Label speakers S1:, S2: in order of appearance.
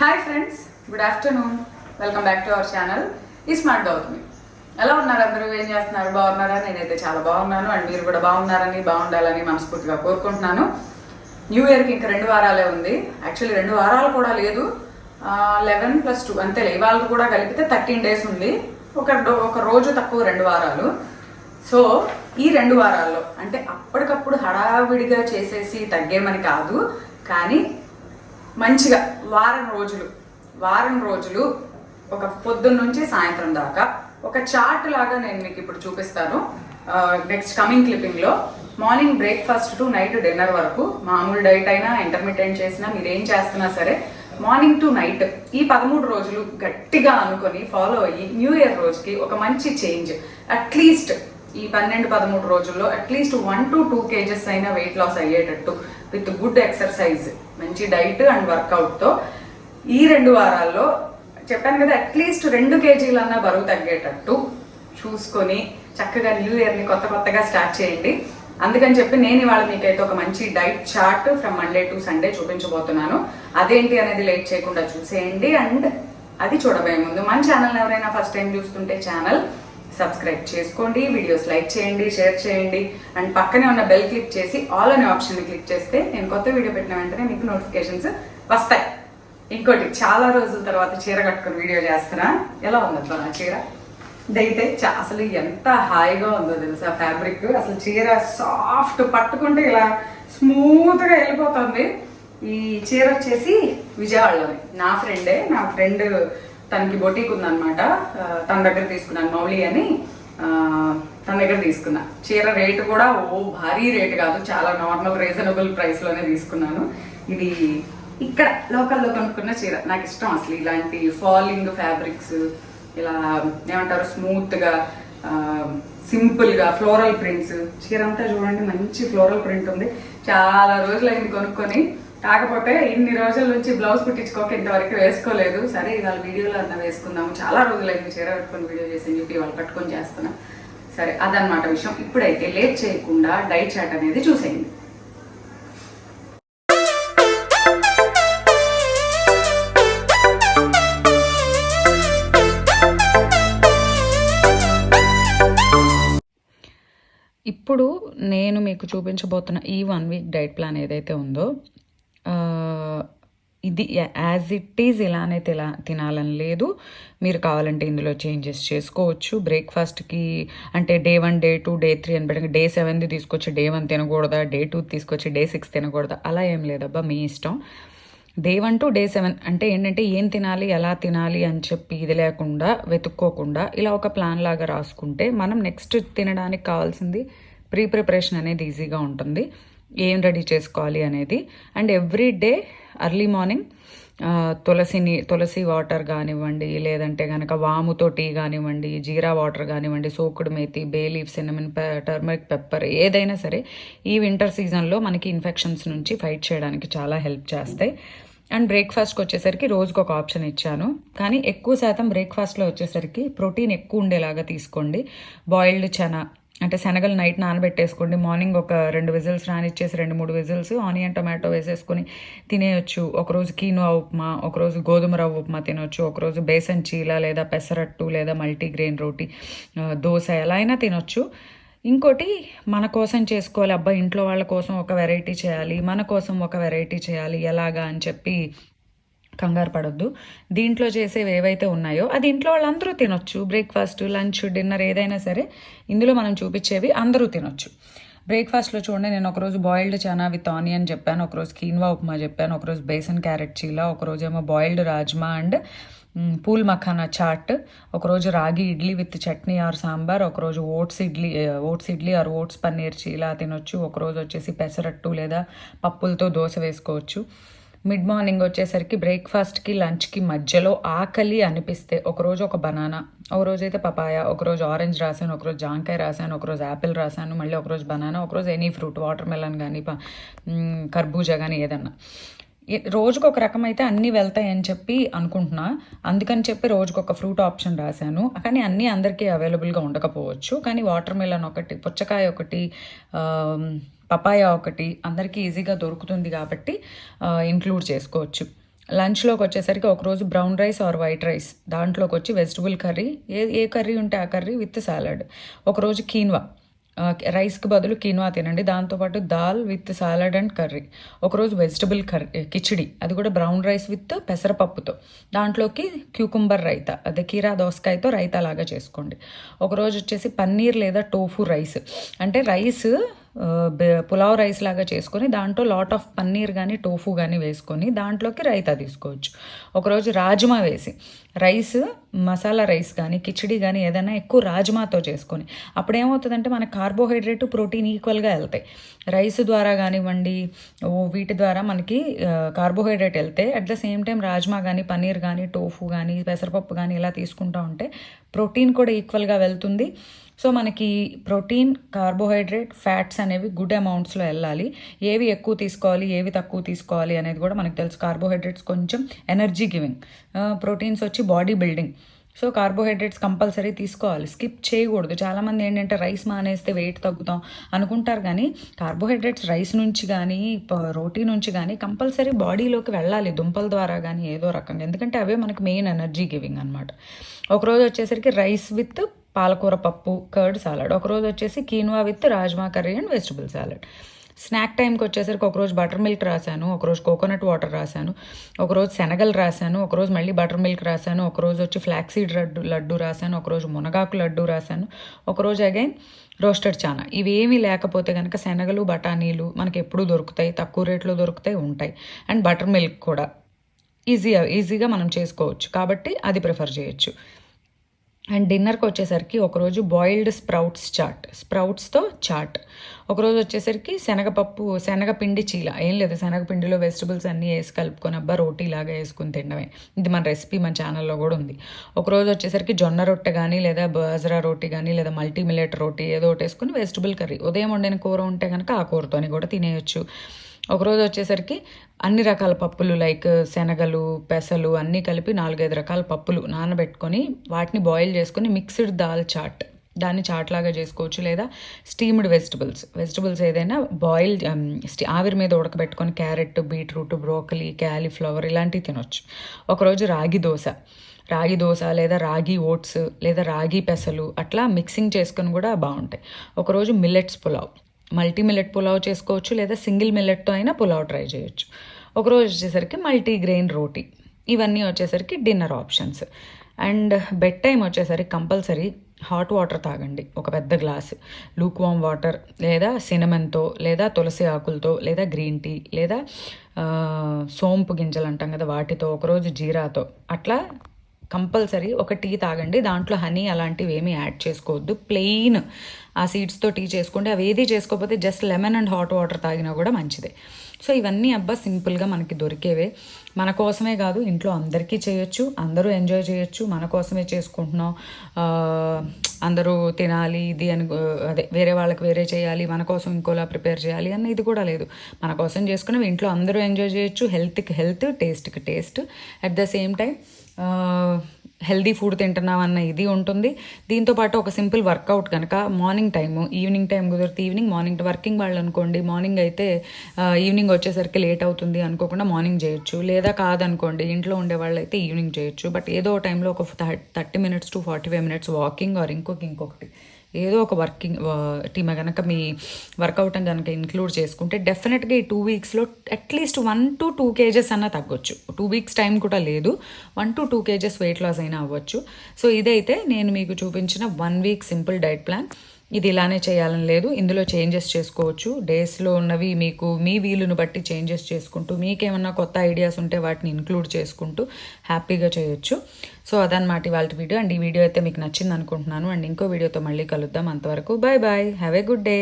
S1: Hi friends, good afternoon. Welcome back to our channel ఈ smart Gautami. ఎలా ఉన్నారు అందరూ? ఏం చేస్తున్నారు? బాగున్నారా? నేనైతే చాలా బాగున్నాను అండ్ మీరు కూడా బాగుండాలని మనస్ఫూర్తిగా కోరుకుంటున్నాను. న్యూ ఇయర్కి ఇంకా 2 వారాలే ఉంది. యాక్చువల్లీ 2 వారాలు కూడా లేదు, 11+2 అంతే. ఇవాళ కూడా కలిపితే 13 days ఉంది. ఒక రోజు తక్కువ 2 వారాలు. సో ఈ 2 వారాల్లో అంటే అప్పటికప్పుడు హడావిడిగా చేసేసి తగ్గేమని కాదు, కానీ మంచిగా వారం రోజులు ఒక పొద్దున్న నుంచి సాయంత్రం దాకా ఒక చార్ట్ లాగా నేను మీకు ఇప్పుడు చూపిస్తాను. నెక్స్ట్ కమింగ్ క్లిప్పింగ్లో morning breakfast to night dinner వరకు, మామూలు డైట్ అయినా ఇంటర్మీడియట్ చేసినా మీరు ఏం చేస్తున్నా సరే మార్నింగ్ టు నైట్ ఈ 13 రోజులు గట్టిగా అనుకొని ఫాలో అయ్యి న్యూ ఇయర్ రోజుకి ఒక మంచి చేంజ్, అట్లీస్ట్ ఈ 12-13 రోజుల్లో అట్లీస్ట్ 1 to 2 kgs అయినా వెయిట్ లాస్ అయ్యేటట్టు విత్ గుడ్ ఎక్సర్సైజ్, మంచి డైట్ అండ్ వర్కౌట్తో ఈ 2 వారాల్లో చెప్పాను కదా అట్లీస్ట్ 2 kgs అన్నా బరువు తగ్గేటట్టు చూసుకొని చక్కగా న్యూ ఇయర్ని కొత్తగా స్టార్ట్ చేయండి. అందుకని చెప్పి నేను ఇవాళ మీకైతే ఒక మంచి diet chart from Monday to Sunday చూపించబోతున్నాను. అదేంటి అనేది లేట్ చేయకుండా చూసేయండి. అండ్ అది చూడబోయే ముందు మన ఛానల్ ఎవరైనా ఫస్ట్ టైం చూస్తుంటే ఛానల్ సబ్స్క్రైబ్ చేసుకోండి, వీడియోస్ లైక్ చేయండి, షేర్ చేయండి అండ్ పక్కనే ఉన్న బెల్ క్లిక్ చేసి ఆల్ అనే ఆప్షన్ క్లిక్ చేస్తే నేను కొత్త వీడియో పెట్టిన వెంటనే మీకు నోటిఫికేషన్స్ వస్తాయి. ఇంకోటి, చాలా రోజుల తర్వాత చీర కట్టుకుని వీడియో చేస్తున్నా. ఎలా ఉందబ్బా నా చీర? ఇదైతే అసలు ఎంత హాయిగా ఉందో తెలుసా ఫ్యాబ్రిక్. అసలు చీర సాఫ్ట్, పట్టుకుంటే ఇలా స్మూత్గా వెళ్ళిపోతుంది. ఈ చీర వచ్చేసి విజయవాడలోనే నా ఫ్రెండ్ తనకి బొటీక్ ఉందన్నమాట, తన దగ్గర తీసుకున్నాను, మౌలి అని తన దగ్గర తీసుకున్నా. చీర రేటు కూడా భారీ రేటు కాదు, చాలా నార్మల్ రీజనబుల్ ప్రైస్లోనే తీసుకున్నాను. ఇది ఇక్కడ లోకల్లో కొనుక్కున్న చీర. నాకు ఇష్టం అసలు ఇలాంటి ఫాలింగ్ ఫ్యాబ్రిక్స్, ఇలా ఏమంటారు స్మూత్గా సింపుల్గా ఫ్లోరల్ ప్రింట్స్. చీర అంతా చూడండి మంచి ఫ్లోరల్ ప్రింట్ ఉంది. చాలా రోజులు అయింది కొనుక్కొని, కాకపోతే ఇన్ని రోజుల నుంచి బ్లౌజ్ కుట్టించుకోక ఇంతవరకు వేసుకోలేదు. సరే ఇవాళ వీడియోలో అన్న వేసుకుందాము. చాలా రోజులైంది చీర కట్టుకొని వీడియో చేసి చెప్పి ఇవాళ కట్టుకొని చేస్తున్నా. సరే అదనమాట విషయం. ఇప్పుడైతే లేట్ చేయకుండా డైట్ చార్ట్ అనేది చూసేయండి. ఇప్పుడు నేను మీకు చూపించబోతున్న ఈ 1 week డైట్ ప్లాన్ ఏదైతే ఉందో ఇది యాజ్ ఇట్ ఈజ్ ఇలానే తినాలని లేదు. మీరు కావాలంటే ఇందులో చేంజెస్ చేసుకోవచ్చు. బ్రేక్ఫాస్ట్కి అంటే Day 1, Day 2, Day 3 అని పెట్టి Day 7 తీసుకొచ్చి Day 1 తినకూడదా, Day 2 తీసుకొచ్చి Day 6 తినకూడదా, అలా ఏం లేదబ్బా, మీ ఇష్టం. Day 1 to Day 7 అంటే ఏంటంటే ఏం తినాలి, ఎలా తినాలి అని చెప్పి ఇది లేకుండా వెతుక్కోకుండా ఇలా ఒక ప్లాన్ లాగా రాసుకుంటే మనం నెక్స్ట్ తినడానికి కావాల్సింది ప్రిపరేషన్ అనేది ఈజీగా ఉంటుంది, ఏం రెడీ చేసుకోవాలి అనేది. And every day early morning tulsi water కానివ్వండి, లేదంటే కనుక వాముతో టీ కానివ్వండి, జీరా వాటర్ కానివ్వండి, సోకుడు methi, bay leaf, cinnamon, turmeric, pepper ఏదైనా సరే ఈ వింటర్ సీజన్లో మనకి ఇన్ఫెక్షన్స్ నుంచి ఫైట్ చేయడానికి చాలా హెల్ప్ చేస్తాయి. అండ్ బ్రేక్ఫాస్ట్కి వచ్చేసరికి రోజుకు ఒక ఆప్షన్ ఇచ్చాను, కానీ ఎక్కువ శాతం బ్రేక్ఫాస్ట్లో వచ్చేసరికి ప్రోటీన్ ఎక్కువ ఉండేలాగా తీసుకోండి. బాయిల్డ్ చనా అంటే శనగలు నైట్ నానబెట్టేసుకోండి, మార్నింగ్ ఒక 2 విజిల్స్ రానిచ్చేసి 2-3 విజిల్స్ ఆనియన్ టమాటో వేసేసుకొని తినేయచ్చు. ఒకరోజు కీనోా ఉప్మా, ఒకరోజు గోధుమ రవ్వ ఉప్మా తినొచ్చు, ఒకరోజు బేసన్ చీల లేదా పెసరట్టు లేదా మల్టీగ్రెయిన్ రోటీ, దోశ ఎలా అయినా తినొచ్చు. ఇంకోటి, మన కోసం చేసుకోవాలి, అబ్బాయి ఇంట్లో వాళ్ళ కోసం ఒక వెరైటీ చేయాలి, మన కోసం ఒక వెరైటీ చేయాలి, ఎలాగా అని చెప్పి కంగారు పడొద్దు. దీంట్లో చేసేవి ఏవైతే ఉన్నాయో అది ఇంట్లో వాళ్ళందరూ తినొచ్చు. బ్రేక్ఫాస్ట్, లంచ్, డిన్నర్ ఏదైనా సరే ఇందులో మనం చూపించేవి అందరూ తినొచ్చు. బ్రేక్ఫాస్ట్లో చూడండి, నేను ఒకరోజు బాయిల్డ్ చనా విత్ ఆనియన్ చెప్పాను, ఒకరోజు కీన్వా ఉప్మా చెప్పాను, ఒకరోజు బేసన్ క్యారెట్ చీలా, ఒకరోజు ఏమో బాయిల్డ్ రాజ్మా అండ్ పూల్ మఖానా చాట్, ఒకరోజు రాగి ఇడ్లీ విత్ చట్నీ ఆర్ సాంబార్, ఒకరోజు oats idli or oats paneer chilla తినొచ్చు, ఒకరోజు వచ్చేసి పెసరట్టు లేదా పప్పులతో దోశ వేసుకోవచ్చు. మిడ్ మార్నింగ్ వచ్చేసరికి బ్రేక్ఫాస్ట్కి లంచ్కి మధ్యలో ఆకలి అనిపిస్తే ఒకరోజు ఒక బనానా, ఒకరోజు అయితే పపాయ, ఒకరోజు ఆరెంజ్ రాశాను, ఒకరోజు జాంకాయ రాశాను, ఒకరోజు యాపిల్ రాశాను, మళ్ళీ ఒకరోజు బనానా, ఒకరోజు ఎనీ ఫ్రూట్, వాటర్ మెలన్ కానీ కర్బూజా కానీ ఏదన్నా. రోజుకు ఒక రకం అయితే అన్నీ వెళ్తాయని చెప్పి అనుకుంటున్నా, అందుకని చెప్పి రోజుకు ఒక ఫ్రూట్ ఆప్షన్ రాశాను. కానీ అన్నీ అందరికీ అవైలబుల్గా ఉండకపోవచ్చు, కానీ వాటర్ మెలన్ ఒకటి, పుచ్చకాయ ఒకటి, పపాయ ఒకటి అందరికీ ఈజీగా దొరుకుతుంది కాబట్టి ఇంక్లూడ్ చేసుకోవచ్చు. లంచ్లోకి వచ్చేసరికి ఒకరోజు brown rice or white rice, దాంట్లోకి వచ్చి వెజిటబుల్ కర్రీ, ఏ కర్రీ ఉంటే ఆ కర్రీ విత్ సాలడ్. ఒకరోజు కీన్వా, రైస్కి బదులు కీన్వా తినండి, దాంతోపాటు dal with salad and curry. ఒకరోజు వెజిటబుల్ కర్రీ కిచిడి, అది కూడా బ్రౌన్ రైస్ విత్ పెసరపప్పుతో, దాంట్లోకి క్యూకుంబర్ రైతా, అదే కీరా దోసకాయతో రైతా లాగా చేసుకోండి. ఒకరోజు వచ్చేసి పన్నీర్ లేదా టోఫు రైస్, అంటే రైస్ పులావ్ రైస్ లాగా చేసుకొని దాంట్లో లాట్ ఆఫ్ పన్నీర్ కానీ టోఫు కానీ వేసుకొని దాంట్లోకి రైతా తీసుకోవచ్చు. ఒకరోజు రాజ్మా వేసి, రైస్ మసాలా రైస్ కానీ కిచిడి కానీ ఏదైనా ఎక్కువ రాజ్మాతో చేసుకొని, అప్పుడు ఏమవుతుందంటే మనకు కార్బోహైడ్రేట్ ప్రోటీన్ ఈక్వల్గా వెళ్తాయి. రైస్ ద్వారా కానివ్వండి వీటి ద్వారా మనకి కార్బోహైడ్రేట్ వెళ్తే at the same time rajma కానీ పన్నీర్ కానీ టోఫు కానీ పెసరపప్పు కానీ ఇలా తీసుకుంటూ ఉంటే ప్రోటీన్ కూడా ఈక్వల్గా వెళ్తుంది. సో మనకి ప్రోటీన్, కార్బోహైడ్రేట్, ఫ్యాట్స్ అనేవి గుడ్ అమౌంట్స్లో వెళ్ళాలి. ఏవి ఎక్కువ తీసుకోవాలి, ఏవి తక్కువ తీసుకోవాలి అనేది కూడా మనకు తెలుసు. కార్బోహైడ్రేట్స్ కొంచెం ఎనర్జీ గివింగ్, ప్రోటీన్స్ వచ్చి body building. So carbohydrates compulsory తీసుకోవాలి, స్కిప్ చేయకూడదు. చాలామంది ఏంటంటే రైస్ మానేస్తే వెయిట్ తగ్గుతాం అనుకుంటారు, కానీ కార్బోహైడ్రేట్స్ రైస్ నుంచి కానీ రోటీ నుంచి కానీ కంపల్సరీ బాడీలోకి వెళ్ళాలి, దుంపల ద్వారా కానీ ఏదో రకంగా, ఎందుకంటే అవే మనకు మెయిన్ ఎనర్జీ గివింగ్ అనమాట. ఒకరోజు వచ్చేసరికి రైస్ విత్ పాలకూర పప్పు కర్డ్ సాలడ్, ఒకరోజు వచ్చేసి quinoa with rajma curry and vegetable salad. Snack టైంకి వచ్చేసరికి ఒకరోజు బటర్ మిల్క్ రాశాను, ఒకరోజు కోకోనట్ వాటర్ రాశాను, ఒకరోజు శనగలు రాశాను, ఒకరోజు మళ్ళీ బటర్ మిల్క్ రాశాను, ఒకరోజు వచ్చి ఫ్లాక్సీడ్ లడ్డు రాశాను, ఒకరోజు మునగాకు లడ్డు రాశాను, ఒకరోజు అగైన్ రోస్టెడ్ చానా. ఇవేమీ లేకపోతే కనుక శనగలు బఠానీలు మనకి ఎప్పుడూ దొరుకుతాయి, తక్కువ రేట్లో దొరుకుతాయి ఉంటాయి. అండ్ బటర్ మిల్క్ కూడా ఈజీగా మనం చేసుకోవచ్చు, కాబట్టి అది ప్రిఫర్ చేయొచ్చు. అండ్ డిన్నర్కి వచ్చేసరికి ఒకరోజు బాయిల్డ్ స్ప్రౌట్స్తో చాట్, ఒకరోజు వచ్చేసరికి శనగపిండి చీల, ఏం లేదు శనగపిండిలో వెజిటబుల్స్ అన్నీ వేసి కలుపుకొని రోటీ లాగా వేసుకుని తినడమే. ఇది మన రెసిపీ మన ఛానల్లో కూడా ఉంది. ఒకరోజు వచ్చేసరికి జొన్న రొట్టె కానీ లేదా బాజ్రా రోటీ కానీ లేదా మల్టీ మిల్లెట్ రోటీ ఏదో ఒకటి వేసుకుని వెజిటబుల్ కర్రీ, ఉదయం వండిన కూర ఉంటే కనుక ఆ కూరతోని కూడా తినేయచ్చు. ఒకరోజు వచ్చేసరికి అన్ని రకాల పప్పులు లైక్ శనగలు పెసలు అన్నీ కలిపి 4-5 రకాల పప్పులు నానబెట్టుకొని వాటిని బాయిల్ చేసుకొని మిక్స్డ్ దాల్ చాట్, దాన్ని చాట్ లాగా చేసుకోవచ్చు. లేదా స్టీమ్డ్ వెజిటబుల్స్ ఏదైనా బాయిల్ ఆవిరి మీద ఉడకబెట్టుకొని క్యారెట్, బీట్రూట్, బ్రోకలీ, క్యాలీఫ్లవర్ ఇలాంటివి తినొచ్చు. ఒకరోజు రాగి దోశ లేదా రాగి ఓట్స్ లేదా రాగి పెసలు అట్లా మిక్సింగ్ చేసుకొని కూడా బాగుంటాయి. ఒకరోజు millets pulao, multi millet pulao చేసుకోవచ్చు లేదా సింగిల్ మిల్లెట్తో అయినా పులావ్ ట్రై చేయొచ్చు. ఒకరోజు వచ్చేసరికి మల్టీ గ్రెయిన్ రోటీ. ఇవన్నీ వచ్చేసరికి dinner options. And bed time వచ్చేసరికి కంపల్సరీ హాట్ వాటర్ తాగండి, ఒక పెద్ద గ్లాస్ లూక్ వామ్ వాటర్, లేదా సినమన్తో లేదా తులసి ఆకులతో లేదా గ్రీన్ టీ లేదా సోంపు గింజలు అంటాం కదా వాటితో, ఒకరోజు జీరాతో అట్లా కంపల్సరీ ఒక టీ తాగండి. దాంట్లో హనీ అలాంటివి ఏమీ యాడ్ చేసుకోవద్దు, ప్లెయిన్ ఆ సీడ్స్తో టీ చేసుకోండి. అవి ఏది చేసుకోకపోతే just lemon and hot water తాగినా కూడా మంచిదే. సో ఇవన్నీ సింపుల్గా మనకి దొరికేవే. మన కోసమే కాదు, ఇంట్లో అందరికీ చేయొచ్చు, అందరూ ఎంజాయ్ చేయొచ్చు. మన కోసమే చేసుకుంటున్నాం, అందరూ తినాలి ఇది అని అదే వేరే వాళ్ళకి వేరే చేయాలి, మన కోసం ఇంకోలా ప్రిపేర్ చేయాలి అన్న ఇది కూడా లేదు. మన కోసం చేసుకున్నాం, ఇంట్లో అందరూ ఎంజాయ్ చేయొచ్చు. హెల్త్కి హెల్త్, టేస్ట్కి taste, at the same time healthy food తింటున్నాం అన్న ఇది ఉంటుంది. దీంతోపాటు ఒక సింపుల్ వర్కౌట్ కనుక మార్నింగ్ టైము, ఈవినింగ్ టైం కుదిరితే ఈవినింగ్, మార్నింగ్ వర్కింగ్ వాళ్ళు అనుకోండి మార్నింగ్ అయితే ఈవినింగ్ వచ్చేసరికి లేట్ అవుతుంది అనుకోకుండా మార్నింగ్ చేయొచ్చు, లేదా కాదనుకోండి ఇంట్లో ఉండే వాళ్ళు అయితే ఈవినింగ్ చేయొచ్చు. బట్ ఏదో టైంలో ఒక 30 minutes to 45 minutes walking are ఇంకొకటి ఏదో ఒక టీమ్ కనుక మీ వర్కౌట్ అని కనుక ఇంక్లూడ్ చేసుకుంటే డెఫినెట్గా ఈ 2 weeksలో అట్లీస్ట్ 1 to 2 kgs అన్న తగ్గొచ్చు. 2 weeks టైం కూడా లేదు, 1 to 2 kgs వెయిట్ లాస్ అయినా అవ్వచ్చు. సో ఇదైతే నేను మీకు చూపించిన 1 week సింపుల్ డైట్ ప్లాన్. ఇది ఇలానే చేయాలని లేదు, ఇందులో చేంజెస్ చేసుకోవచ్చు. డేస్లో ఉన్నవి మీకు మీ వీలును బట్టి చేంజెస్ చేసుకుంటూ, మీకేమన్నా కొత్త ఐడియాస్ ఉంటే వాటిని ఇంక్లూడ్ చేసుకుంటూ హ్యాపీగా చేయొచ్చు. సో అదనమాట ఇవాళ వీడియో. అండ్ ఈ వీడియో అయితే మీకు నచ్చింది అనుకుంటున్నాను. అండ్ ఇంకో వీడియోతో మళ్ళీ కలుద్దాం. అంతవరకు bye bye, have a good day.